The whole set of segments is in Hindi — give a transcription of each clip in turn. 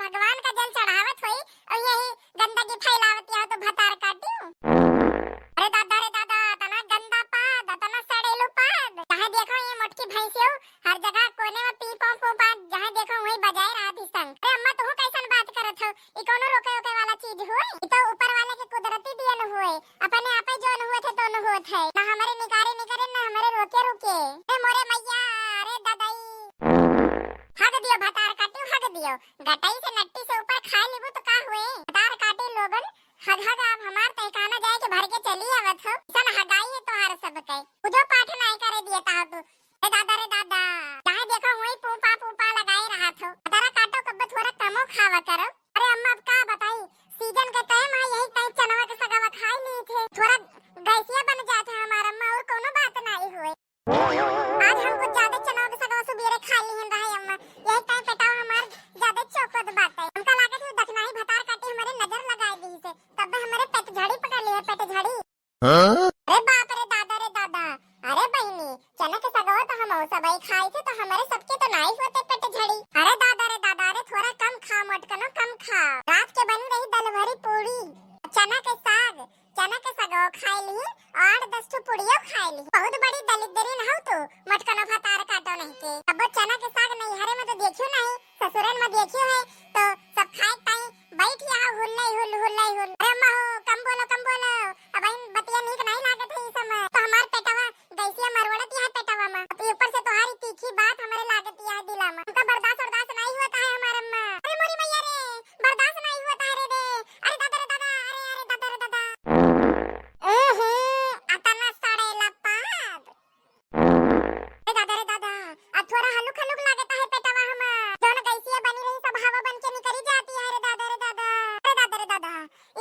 भगवान का जल चढ़ावत होई और यही गंदगी फैलावत या तो भतार काटियो। अरे दादा तना गंदा पाद तना सड़ेलो पाद। जहाँ देखो ये मोटकी भैंसियो हर जगह कोने में पी पो पो पाद जहाँ देखो वही बजाए रहत संग। अरे अम्मा तू कैसन बात करत हो? ई कोनो रोके रोके वाला चीज होई? ई तो ऊपर वाले के कुदरती दियन होए, अपने आपे जोन हुए थे तो न होत है। ना हमारे निकारे निकारे ना हमारे रोके रुके। अरे मोरे मैया अरे दादाई हग दियो भतार काटियो हग दियो। गटाई से नट्टी से ऊपर खा लेबो तो का हुए? भतार काटे लोगन हग हग आप हमार तहखाना जाए के भर के चली आवत हो। सन हगाई है तोहार सब कई पूजो पाठ नहीं करे दिए ता तू। रे दादा जहाँ देखो वही पूपा लगाए रहा थो। तारा काटो कब थोड़ा कमो खावा करो। अरे अम्मा अब का बताई सीजन के टाइम है यही टाइम चनवा के सगावा खाई लिए थे। थोड़ा गैसिया बन जाते हमारा अम्मा और कोनो बात नहीं हुए। आज हम कुछ ज्यादा चनवा के सगावा सुबेरे खा लिए रहे अम्मा। यही टाइम पेटावा हमार ज्यादा चौकत बात है। हमका लागे थे दखनाई भतार काटे हमारे नजर लगाए दी से तब हमारे पेट झड़ी पकड़ लिए पेट झड़ी। अरे बाप रे दादा अरे बहनी चना के सगावा तो हम सब खाई थे तो हमारे सबके तो नहीं होते पेट झड़ी। अरे दादा अरे थोड़ा कम खा मोटकनो कम खा। रात के बनी रही दल भरी पूरी चना के साग चना के सगावा खाई ली 8-10 ठो पूड़ियों खाई ली। बहुत बड़ी दलिद्री न हो तू मोटकनो भतार काटो नहीं के। अब चना के साग नहीं हरे में तो देखियो नहीं ससुरन में देखियो है तो सब खाए ताई बैठ यहाँ हुल्लाई हुल। अरे अम्मा हो कम बोलो अब इन बतिया नीक नहीं लागत है इस समय तो हमार पेटवा गैसिया मरवड़त यहाँ पेटवा में। अब ऊपर से तुम्हारी तीखी बात हमारे लागत यहाँ दिला में। उनका बर्दाश्त नहीं होता है हमारे अम्मा। अरे मोरी मैया रे बर्दाश्त नहीं होता है रे। अरे दादा अरे दादा अतना सड़ेला पाद। अरे दादा अब थोड़ा हलुक लागता है पेटवा हमार। दोनों गैसिया बनी रही सब हवा बन के निकली जाती है। रे दादा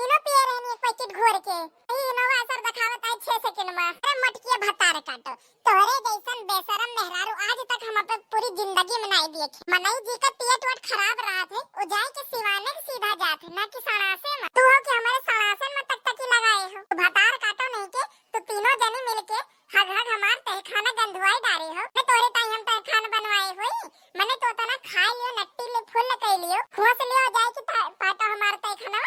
इनो पिए रहनी एक पैकेट घोर के इनो असर दिखावत है 6 सेकंड में। अरे मटकिया भतार काटो तोरे जैसन बेशरम मेहरारू आज तक हम पे पूरी जिंदगी में नहीं देखे। मनाई जी का पेट वट खराब रहा थे ओ जाए के सिवाने के सीधा जात ना कि सणासे में। तू हो कि हमारे सणासे में तक लगाए हो। तो भतार काटो नहीं के तो तीनों जनी मिलके हग हमार तहखाना गंधवाई डारे हो। मैं तोरे ताई हम तहखाना बनवाए हुई मने तो तना खाई लियो नट्टी ले फुल कई लियो खोस लियो जाए कि पाटो हमार तहखाना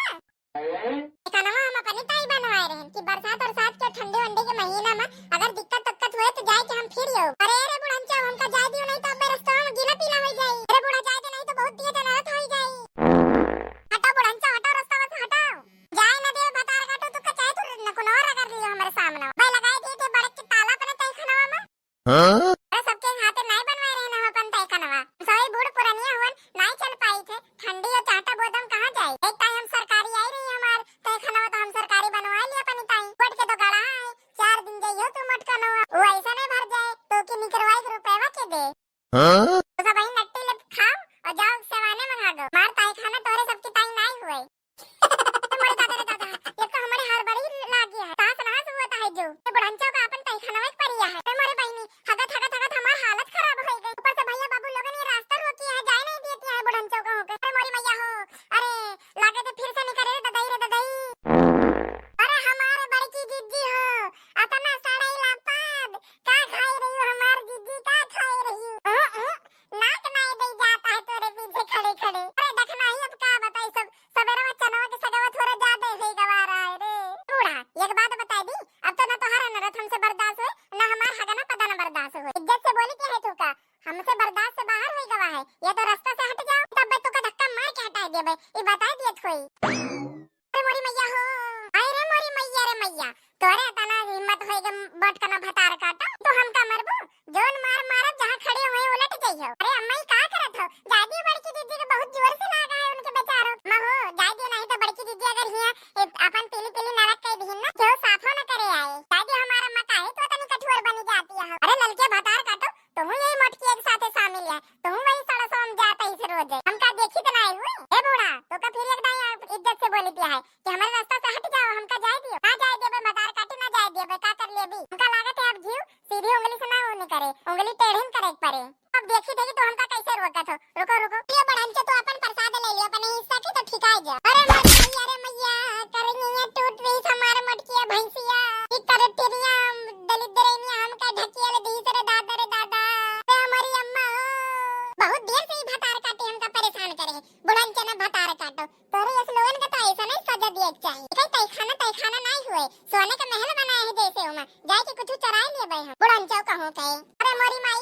हम अपनी ताई बनवाए रहे कि बरसात और साथ के ठंडे वंडे के महीना में अगर दिक्कत हुए तो जाए कि हम फिर यो। अरे बुढ़ंचा हमका जाए दियो नहीं तो अब रास्ता में गीला पीला हो जाई। अरे बुढ़ा जाए दे नहीं तो बहुत दिया नरक हो जाई। हटो बुढ़ंचा हटो रास्ता से हटाओ जाए ना दे भतार काटो तो कचाए तो न कोनो और अगर लियो हमारे सामने भाई लगाए दिए थे बड़े के ताला अपने तहखाना में। अरे सबके हाथे नहीं बनवाए रहे ना अपन तहखाना सही बूढ़ पुरानिया हुन नहीं चल पाई थे। ठंडी और चाटा बोदम कहां जाए। एक टाइम हम सरकारी आई रही हमार तहखाना तो हम सरकारी बनवा लिया अपनी ताई कोट के तो गड़ा है 4 दिन जाइयो तू मटकनो वो ऐसा नहीं भर जाए तो कि निकरवाई रुपएवा के दे। तो सब वही नट्टी ले खाओ और जाओ सेवाने मंगा दो। मार ताई खाना तोरे सबकी ताई नहीं हुई। मोरे दादा ये तो हमारे हर बड़ी लागी है तास नास हुआ है जो ये बुढ़ंचा का अपन ताई खाना में परिया है। तो मोरे बहनी हगत हमार हालत खराब हो गई। ऊपर से भैया बाबू लोगन ये रास्ता रोकी है जाए नहीं देती है बुढ़ंचा का होके। अरे मोरी मैया हो अरे लागे तो फिर से निकले रे ददाई। अरे हमारे बड़की जिज्जी हो अतना सड़ैला पाद का खाई रही हो हमार जिज्जी का खाई रही हो। नाक नहीं दे जाता है तोरे पीछे खड़े। अरे देखना ही अब का बताई सब सवेरे में चनवा के सगावा थोड़ा ज्यादा ही गवा रहा है रे। बूढ़ा एक बात बता दी अब तो ना तो हर नरत हमसे बर्दाश्त हो ना हमार हगना पता ना बर्दाश्त हो। इज्जत से बोली क्या है तू का हमसे बर्दाश्त से बाहर हुई गवा है। ये तो रास्ता से हट जाओ तब तो का धक्का मार के हटा दे भाई ये बता दिए कोई। अरे मोरी मैया हो अरे मोरी मैया रे मैया तोरे तना हिम्मत होएगा बट कना भतार काटा तो हम का मरबो जोन मार जहां खड़े हुए उलट जाइयो। अरे अम्मा ही का करत हो दादी बड़की दीदी के बहुत जोर से लगा है उनके बेचारों मां हो जाए दियो नहीं तो बड़की दीदी अगर हिया अपन पीली नरक कह दीन ना जो साफो न करे आए दादी हमारा मां काहे तो तनी कठोर बनी जाती है। अरे ललके भतार काटो तो हूं यही मटकी एक साथे शामिल है तो हूं वही सड़ा सोम जाता इस रोज हमका देखी तो नहीं हुई। ए बूढ़ा तो का फिर एक दाई इज्जत से बोली दिया है कि हमारे रास्ता से हट जाओ हमका जाए दियो। ना जाए दियो भतार काटी ना जाए दियो का कर ले भी हमका लागत है अब जीव सीधी उंगली से ना होने करे उंगली टेढ़ी करे पड़े। अब देखी थे कि तो हमका कैसे रोकत हो रुको ये बढ़ंचे तो अपन प्रसाद ले लियो अपने हिस्सा की तो ठिकाई जा। अरे मैया करेंगे टूट रही हमारे मटकिया भैंसिया की करटेरिया दलिद्रेनिया हमका ढकिया ले दी रे दादा। हमारी अम्मा बहुत देर से ही भतार काटे हमका परेशान करे। रहे बुढ़न चना भटार काटो तोरे इस लोगन का तो ऐसा नहीं सजा दिए चाहिए कहीं तय खाना नहीं हुए सोने का महल बनाया है जैसे उमा जाए के कुछ चराए लिए भाई हम बुढ़न चौ कहूं कहे अरे मोरी माई